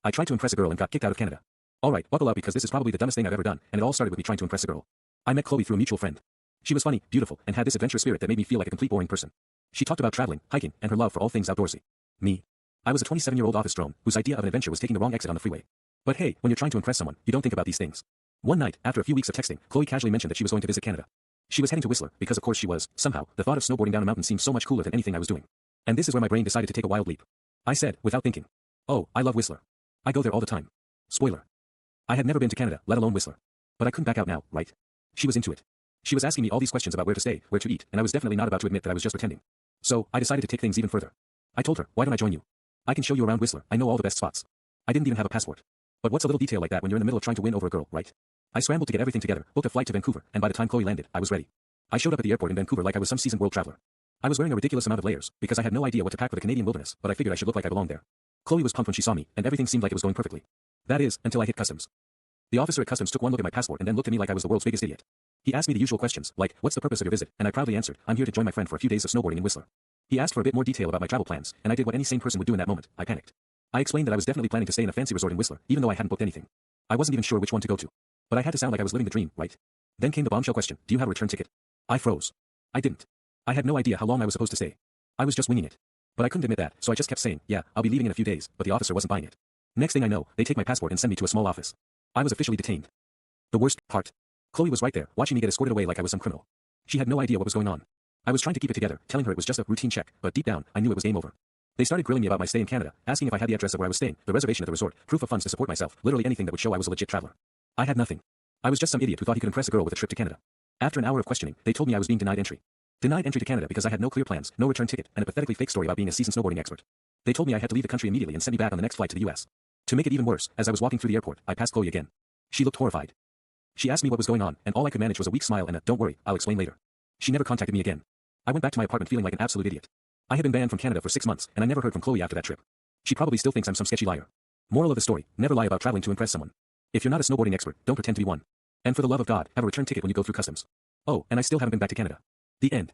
I tried to impress a girl and got kicked out of Canada. Alright, buckle up because this is probably the dumbest thing I've ever done, and it all started with me trying to impress a girl. I met Chloe through a mutual friend. She was funny, beautiful, and had this adventurous spirit that made me feel like a complete boring person. She talked about traveling, hiking, and her love for all things outdoorsy. Me. I was a 27-year-old office drone whose idea of an adventure was taking the wrong exit on the freeway. But hey, when you're trying to impress someone, you don't think about these things. One night, after a few weeks of texting, Chloe casually mentioned that she was going to visit Canada. She was heading to Whistler because of course she was. Somehow, the thought of snowboarding down a mountain seemed so much cooler than anything I was doing. And this is where my brain decided to take a wild leap. I said, without thinking, "Oh, I love Whistler. I go there all the time." Spoiler. I had never been to Canada, let alone Whistler. But I couldn't back out now, right? She was into it. She was asking me all these questions about where to stay, where to eat, and I was definitely not about to admit that I was just pretending. So, I decided to take things even further. I told her, why don't I join you? I can show you around Whistler, I know all the best spots. I didn't even have a passport. But what's a little detail like that when you're in the middle of trying to win over a girl, right? I scrambled to get everything together, booked a flight to Vancouver, and by the time Chloe landed, I was ready. I showed up at the airport in Vancouver like I was some seasoned world traveler. I was wearing a ridiculous amount of layers, because I had no idea what to pack for the Canadian wilderness, but I figured I should look like I belonged there. Chloe was pumped when she saw me, and everything seemed like it was going perfectly. That is, until I hit customs. The officer at customs took one look at my passport and then looked at me like I was the world's biggest idiot. He asked me the usual questions, like, what's the purpose of your visit, and I proudly answered, I'm here to join my friend for a few days of snowboarding in Whistler. He asked for a bit more detail about my travel plans, and I did what any sane person would do in that moment, I panicked. I explained that I was definitely planning to stay in a fancy resort in Whistler, even though I hadn't booked anything. I wasn't even sure which one to go to. But I had to sound like I was living the dream, right? Then came the bombshell question, do you have a return ticket? I froze. I didn't. I had no idea how long I was supposed to stay. I was just winging it. But I couldn't admit that, so I just kept saying, yeah, I'll be leaving in a few days, but the officer wasn't buying it. Next thing I know, they take my passport and send me to a small office. I was officially detained. The worst part. Chloe was right there, watching me get escorted away like I was some criminal. She had no idea what was going on. I was trying to keep it together, telling her it was just a routine check, but deep down, I knew it was game over. They started grilling me about my stay in Canada, asking if I had the address of where I was staying, the reservation at the resort, proof of funds to support myself, literally anything that would show I was a legit traveler. I had nothing. I was just some idiot who thought he could impress a girl with a trip to Canada. After an hour of questioning, they told me I was being denied entry. Denied entry to Canada because I had no clear plans, no return ticket, and a pathetically fake story about being a seasoned snowboarding expert. They told me I had to leave the country immediately and send me back on the next flight to the US. To make it even worse, as I was walking through the airport, I passed Chloe again. She looked horrified. She asked me what was going on, and all I could manage was a weak smile and a, don't worry, I'll explain later. She never contacted me again. I went back to my apartment feeling like an absolute idiot. I had been banned from Canada for 6 months, and I never heard from Chloe after that trip. She probably still thinks I'm some sketchy liar. Moral of the story, never lie about traveling to impress someone. If you're not a snowboarding expert, don't pretend to be one. And for the love of God, have a return ticket when you go through customs. Oh, and I still haven't been back to Canada. The end.